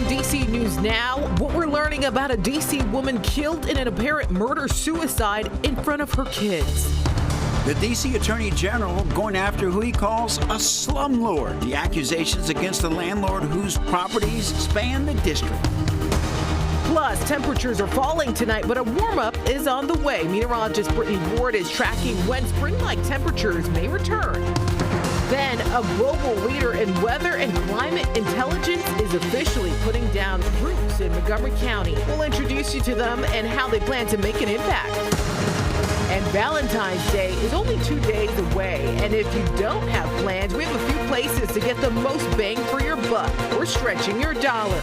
on DC News Now, what we're learning about a DC woman killed in an apparent murder-suicide in front of her kids. The D.C. Attorney General going after who he calls a slumlord. The accusations against the landlord whose properties span the district. Plus, temperatures are falling tonight, but a warm-up is on the way. Meteorologist Brittany Ward is tracking when spring-like temperatures may return. Then, a global leader in weather and climate intelligence is officially putting down roots in Montgomery County. We'll introduce you to them and how they plan to make an impact. And Valentine's Day is only 2 days away. And if you don't have plans, we have a few places to get the most bang for your buck. We're stretching your dollar.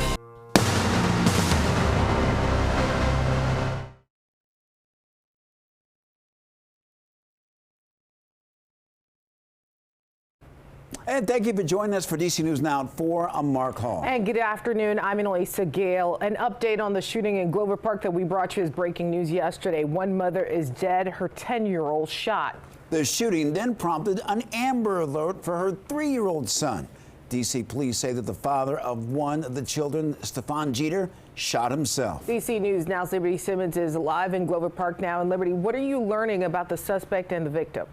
And thank you for joining us for DC News Now at 4. I'm Mark Hall. And good afternoon. I'm Elisa Gale. An update on the shooting in Glover Park that we brought you as breaking news yesterday. One mother is dead, her 10-year-old shot. The shooting then prompted an Amber Alert for her 3-year-old son. DC police say that the father of one of the children, Stefan Jeter, shot himself. DC News Now's Liberty Simmons is live in Glover Park now. And Liberty, what are you learning about the suspect and the victim?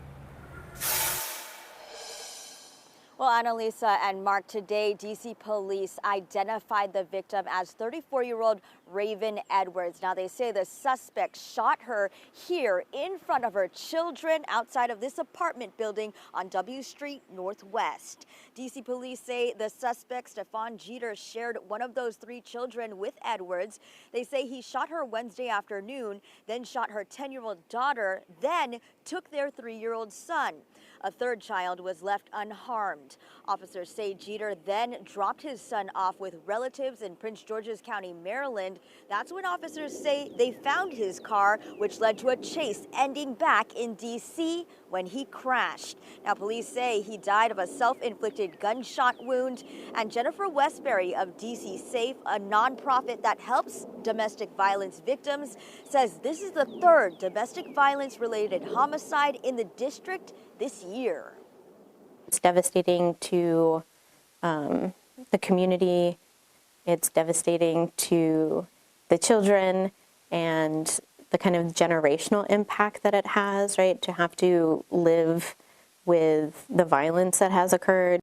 Well, Annalisa and Mark, today DC police identified the victim as 34-year-old Raven Edwards. Now, they say the suspect shot her here in front of her children outside of this apartment building on W Street Northwest. DC police say the suspect, Stefan Jeter, shared one of those 3 children with Edwards. They say he shot her Wednesday afternoon, then shot her 10-year-old daughter, then took their 3-year-old son. A 3rd child was left unharmed. Officers say Jeter then dropped his son off with relatives in Prince George's County, Maryland. That's when officers say they found his car, which led to a chase ending back in D.C. when he crashed. Now, police say he died of a self-inflicted gunshot wound. And Jennifer Westbury of DC Safe, a nonprofit that helps domestic violence victims, says this is the 3rd domestic violence-related homicide in the district this year. It's devastating to the community. It's devastating to the children and the kind of generational impact that it has, right? To have to live with the violence that has occurred.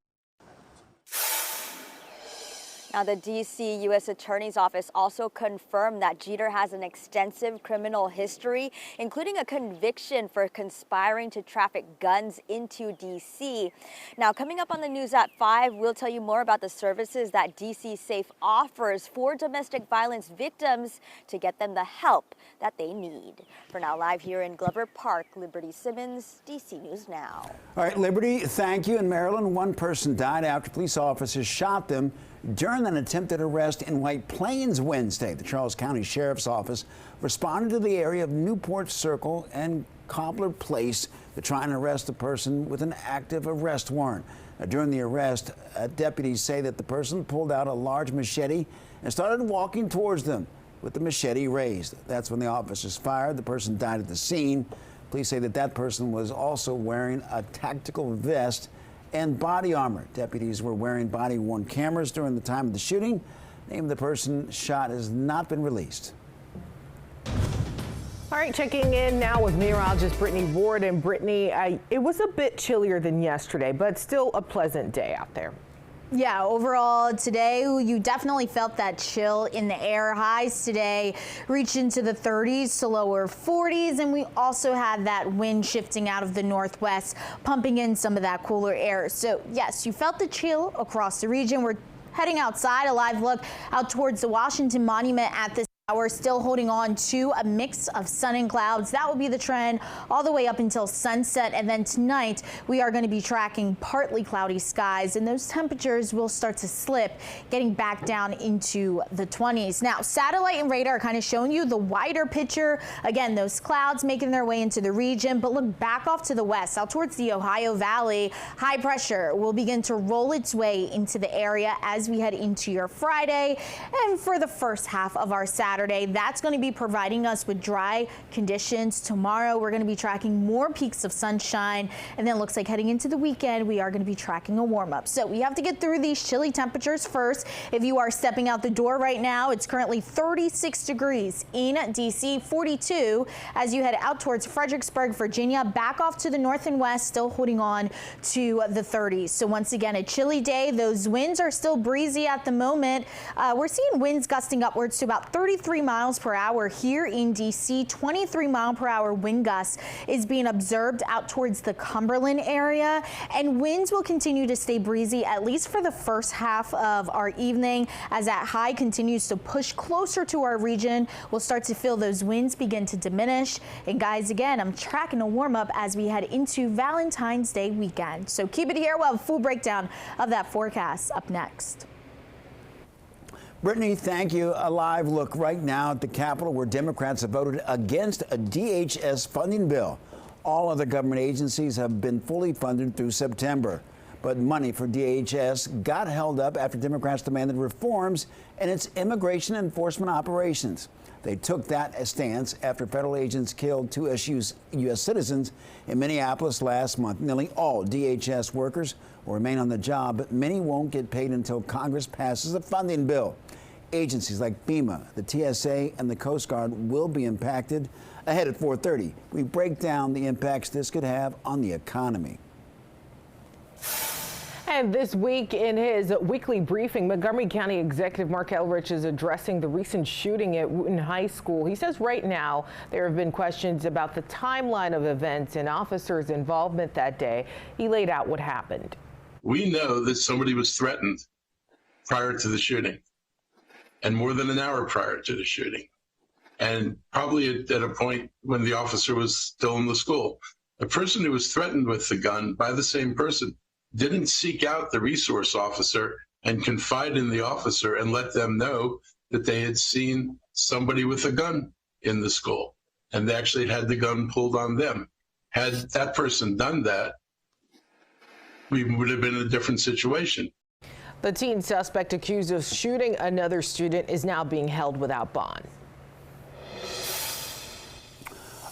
Now, the D.C. U.S. Attorney's Office also confirmed that Jeter has an extensive criminal history, including a conviction for conspiring to traffic guns into D.C. Now, coming up on the news at 5, we'll tell you more about the services that D.C. Safe offers for domestic violence victims to get them the help that they need. For now, live here in Glover Park, Liberty Simmons, D.C. News Now. All right, Liberty, thank you. In Maryland, one person died after police officers shot them during an attempted arrest in White Plains Wednesday. The Charles County Sheriff's Office responded to the area of Newport Circle and Cobbler Place to try and arrest a person with an active arrest warrant. During the arrest, deputies say that the person pulled out a large machete and started walking towards them with the machete raised. That's when the officers fired. The person died at the scene. Police say that that person was also wearing a tactical vest and body armor. Deputies were wearing body-worn cameras during the time of the shooting. The name of the person shot has not been released. All right, checking in now with meteorologist Brittany Ward. And Brittany, it was a bit chillier than yesterday, but still a pleasant day out there. Yeah, overall today, you definitely felt that chill in the air. Highs today reached into the 30s to lower 40s, and we also had that wind shifting out of the northwest, pumping in some of that cooler air. So yes, you felt the chill across the region. We're heading outside, a live look out towards the Washington Monument at this hour, still holding on to a mix of sun and clouds. That will be the trend all the way up until sunset. And then tonight we are going to be tracking partly cloudy skies, and those temperatures will start to slip, getting back down into the 20s. Now, satellite and radar kind of showing you the wider picture. Again, those clouds making their way into the region, but look back off to the west, out towards the Ohio Valley. High pressure will begin to roll its way into the area as we head into your Friday and for the first half of our Saturday. Saturday. That's going to be providing us with dry conditions. Tomorrow, we're going to be tracking more peaks of sunshine. And then it looks like heading into the weekend, we are going to be tracking a warm up. So we have to get through these chilly temperatures first. If you are stepping out the door right now, it's currently 36 degrees in DC, 42 as you head out towards Fredericksburg, Virginia, back off to the north and west, still holding on to the 30s. So once again, a chilly day. Those winds are still breezy at the moment. We're seeing winds gusting upwards to about 33 miles per hour here in DC. 23 mile per hour wind gusts is being observed out towards the Cumberland area, and winds will continue to stay breezy at least for the first half of our evening. As that high continues to push closer to our region, we'll start to feel those winds begin to diminish. And guys, again, I'm tracking a warm up as we head into Valentine's Day weekend. So keep it here. We'll have a full breakdown of that forecast up next. Brittany, thank you. A live look right now at the Capitol, where Democrats have voted against a DHS funding bill. All other government agencies have been fully funded through September. But money for DHS got held up after Democrats demanded reforms in its immigration enforcement operations. They took that stance after federal agents killed two U.S. citizens in Minneapolis last month. Nearly all DHS workers will remain on the job, but many won't get paid until Congress passes a funding bill. Agencies like FEMA, the TSA, and the Coast Guard will be impacted. Ahead at 4:30, we break down the impacts this could have on the economy. And this week in his weekly briefing, Montgomery County Executive Mark Elrich is addressing the recent shooting at Wooten High School. He says right now there have been questions about the timeline of events and officers' involvement that day. He laid out what happened. We know that somebody was threatened prior to the shooting, and more than an hour prior to the shooting, and probably at a point when the officer was still in the school. The person who was threatened with the gun by the same person didn't seek out the resource officer and confide in the officer and let them know that they had seen somebody with a gun in the school, and they actually had the gun pulled on them. Had that person done that, we would have been in a different situation. The teen suspect accused of shooting another student is now being held without bond.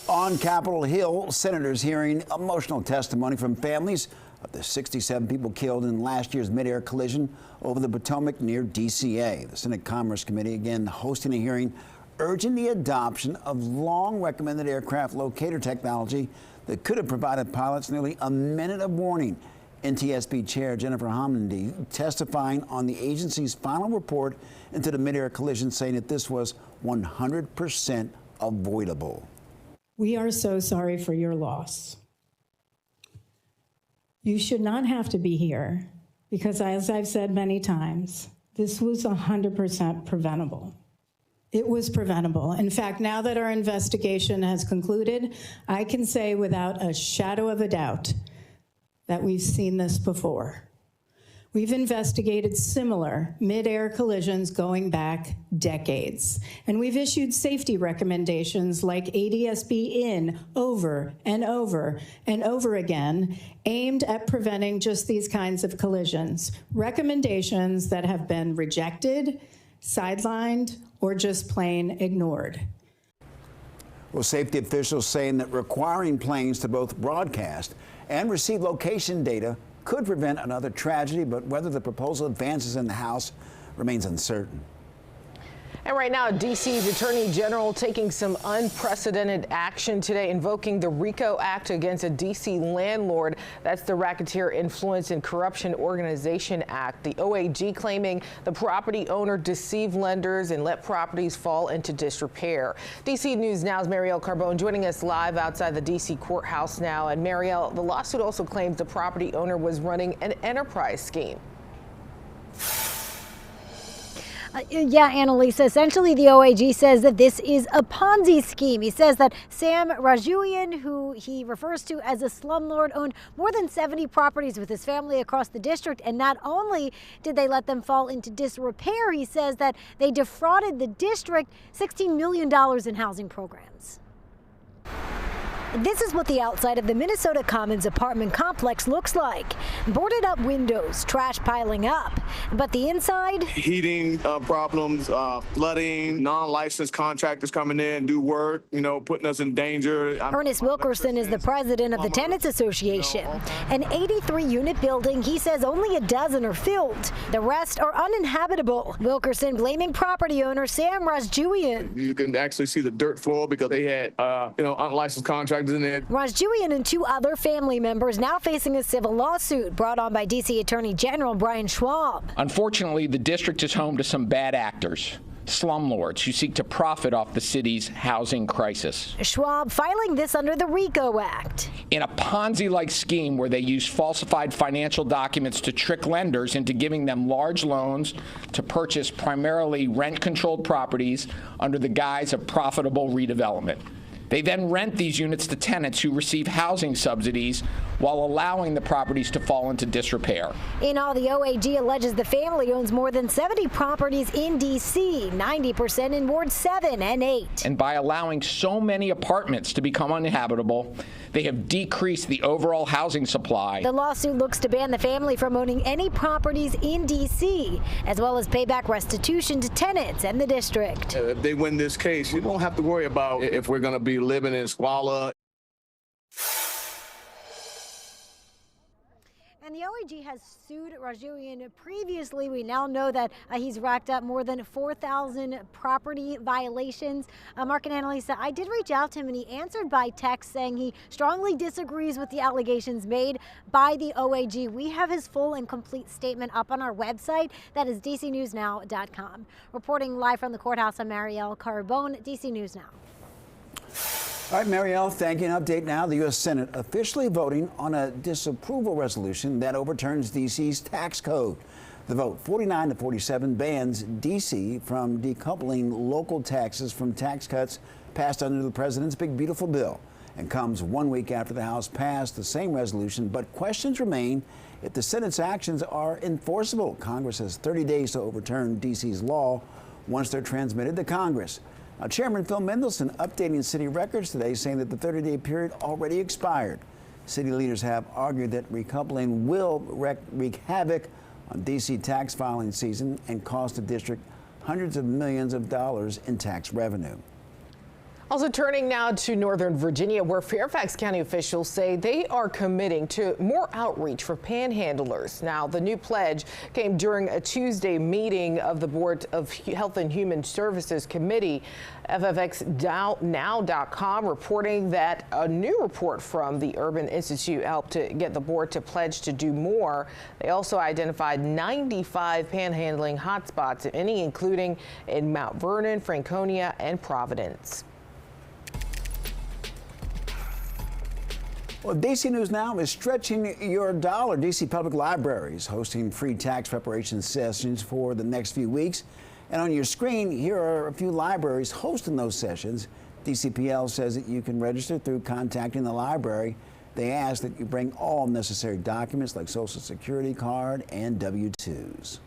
On Capitol Hill, senators hearing emotional testimony from families of the 67 people killed in last year's Midair collision over the Potomac near DCA. The Senate Commerce Committee again hosting a hearing urging the adoption of long-recommended aircraft locator technology that could have provided pilots nearly a minute of warning. NTSB Chair Jennifer Homendy testifying on the agency's final report into the Midair collision, saying that this was 100% avoidable. We are so sorry for your loss. You should not have to be here because, as I've said many times, this was 100% preventable. It was preventable. In fact, now that our investigation has concluded, I can say without a shadow of a doubt that we've seen this before. We've investigated similar mid-air collisions going back decades, and we've issued safety recommendations like ADSB in over and over and over again, aimed at preventing just these kinds of collisions. Recommendations that have been rejected, sidelined, or just plain ignored. Well, safety officials saying that requiring planes to both broadcast and receive location data could prevent another tragedy, but whether the proposal advances in the House remains uncertain. And right now, D.C.'s Attorney General taking some unprecedented action today, invoking the RICO Act against a D.C. landlord. That's the Racketeer Influence and Corruption Organization Act. The OAG claiming the property owner deceived lenders and let properties fall into disrepair. D.C. News Now's Marielle Carbone joining us live outside the D.C. courthouse now. And Marielle, the lawsuit also claims the property owner was running an enterprise scheme. Yeah, Annalisa, essentially the OAG says that this is a Ponzi scheme. He says that Sam Rajuian, who he refers to as a slumlord, owned more than 70 properties with his family across the district. And not only did they let them fall into disrepair, he says that they defrauded the district $16 million in housing programs. This is what the outside of the Minnesota Commons apartment complex looks like. Boarded up windows, trash piling up. But the inside? Heating problems, flooding, non-licensed contractors coming in, do work, putting us in danger. Ernest Wilkerson is the president of the Tenants Association. An 83-unit building, he says only a dozen are filled. The rest are uninhabitable. Wilkerson blaming property owner Sam Rajjuian. You can actually see the dirt floor because they had, unlicensed contractors in there. Rajjuian and 2 other family members now facing a civil lawsuit brought on by D.C. Attorney General Brian Schwab. Unfortunately, the district is home to some bad actors, slumlords who seek to profit off the city's housing crisis. Schwab filing this under the RICO Act. In a Ponzi-like scheme where they use falsified financial documents to trick lenders into giving them large loans to purchase primarily rent-controlled properties under the guise of profitable redevelopment. They then rent these units to tenants who receive housing subsidies while allowing the properties to fall into disrepair. In all, the OAG alleges the family owns more than 70 properties in D.C., 90% in Wards 7 and 8. And by allowing so many apartments to become uninhabitable, they have decreased the overall housing supply. The lawsuit looks to ban the family from owning any properties in D.C., as well as pay back restitution to tenants and the district. If they win this case, you don't have to worry about if we're going to be living in squalor. And the OAG has sued Rajjuian previously. We now know that he's racked up more than 4,000 property violations. Mark and Annalisa, I did reach out to him and he answered by text saying he strongly disagrees with the allegations made by the OAG. We have his full and complete statement up on our website. That is dcnewsnow.com. Reporting live from the courthouse, I'm Marielle Carbone, DC News Now. All right, Marielle, thank you. An update now. The U.S. Senate officially voting on a disapproval resolution that overturns D.C.'s tax code. The vote, 49-47, bans D.C. from decoupling local taxes from tax cuts passed under the president's Big Beautiful Bill, and comes 1 week after the House passed the same resolution. But questions remain if the Senate's actions are enforceable. Congress has 30 days to overturn D.C.'s law once they're transmitted to Congress. Now, Chairman Phil Mendelson updating city records today, saying that the 30-day period already expired. City leaders have argued that recoupling will wreak havoc on D.C. tax filing season and cost the district hundreds of millions of dollars in tax revenue. Also turning now to Northern Virginia, where Fairfax County officials say they are committing to more outreach for panhandlers. Now, the new pledge came during a Tuesday meeting of the Board of Health and Human Services Committee. FFXNow.com reporting that a new report from the Urban Institute helped to get the board to pledge to do more. They also identified 95 panhandling hotspots, including in Mount Vernon, Franconia, and Providence. Well, DC News Now is stretching your dollar. DC Public Library is hosting free tax preparation sessions for the next few weeks. And on your screen, here are a few libraries hosting those sessions. DCPL says that you can register through contacting the library. They ask that you bring all necessary documents like Social Security card and W-2s.